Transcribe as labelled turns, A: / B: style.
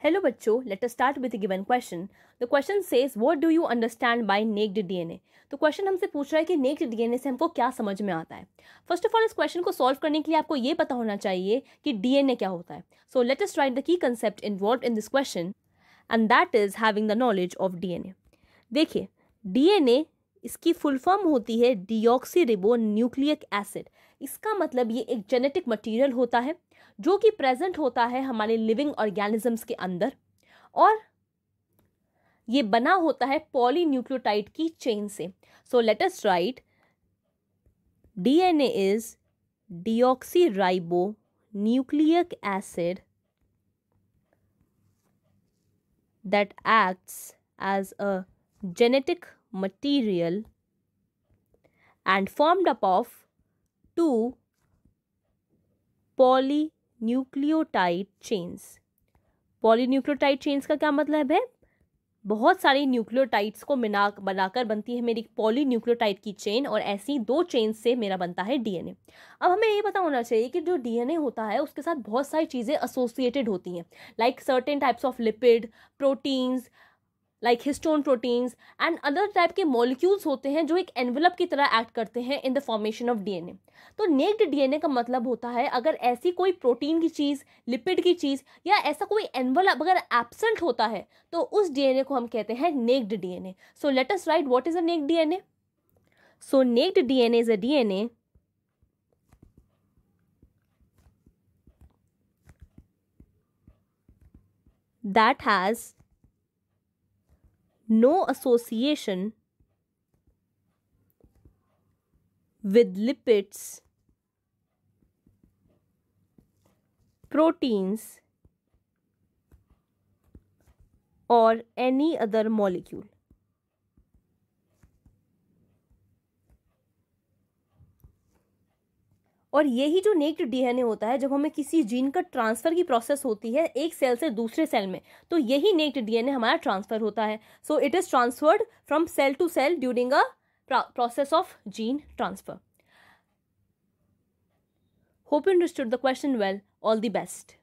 A: Hello बच्चों, let us start with a given question. The question says, what do you understand by naked DNA? तो question हमसे पूछ रहा है कि नेक्ड डीएनए से हमको क्या समझ में आता है. फर्स्ट ऑफ ऑल इस क्वेश्चन को सॉल्व करने के लिए आपको ये पता होना चाहिए कि डीएनए क्या होता है. सो let us right the key concept involved in this question and that is having the knowledge of DNA. देखिए, डीएनए इसकी फुल फॉर्म होती है डीऑक्सीरिबो न्यूक्लिक एसिड. इसका मतलब ये एक जेनेटिक मटेरियल होता है जो कि प्रेजेंट होता है हमारे लिविंग ऑर्गेनिजम्स के अंदर, और ये बना होता है पॉलीन्यूक्लियोटाइड की चेन से. सो let us right DNA is deoxyribo nucleic acid that acts as a genetic material and formed up of two polynucleotide chains. Polynucleotide chains का क्या मतलब है? बहुत सारी न्यूक्लियोटाइड्स को बनाकर बनती है मेरी पॉलीन्यूक्लियोटाइड की चेन, और ऐसी दो चेन से मेरा बनता है डीएनए. अब हमें ये पता होना चाहिए कि जो डीएनए होता है उसके साथ बहुत सारी चीज़ें एसोसिएटेड होती हैं, like certain types of lipid, proteins like histone proteins and other type के मॉलिक्यूल्स होते हैं जो एक एनवेलप की तरह एक्ट करते हैं in the formation of DNA. तो नेक्ड डीएनए का मतलब होता है अगर ऐसी कोई प्रोटीन की चीज़, लिपिड की चीज़ या ऐसा कोई एनवेलप अगर एब्सेंट होता है तो उस डीएनए को हम कहते हैं naked DNA. So let us write what is a naked DNA. So naked DNA is a DNA that has no association with lipids, proteins or any other molecule. और यही जो नेक्ड डीएनए होता है, जब हमें किसी जीन का transfer की प्रोसेस होती है एक सेल से दूसरे सेल में, तो यही नेक्ड डीएनए हमारा ट्रांसफ़र होता है. So it is transferred from cell to cell during a process of gene transfer. Hope you understood the question well. All the best.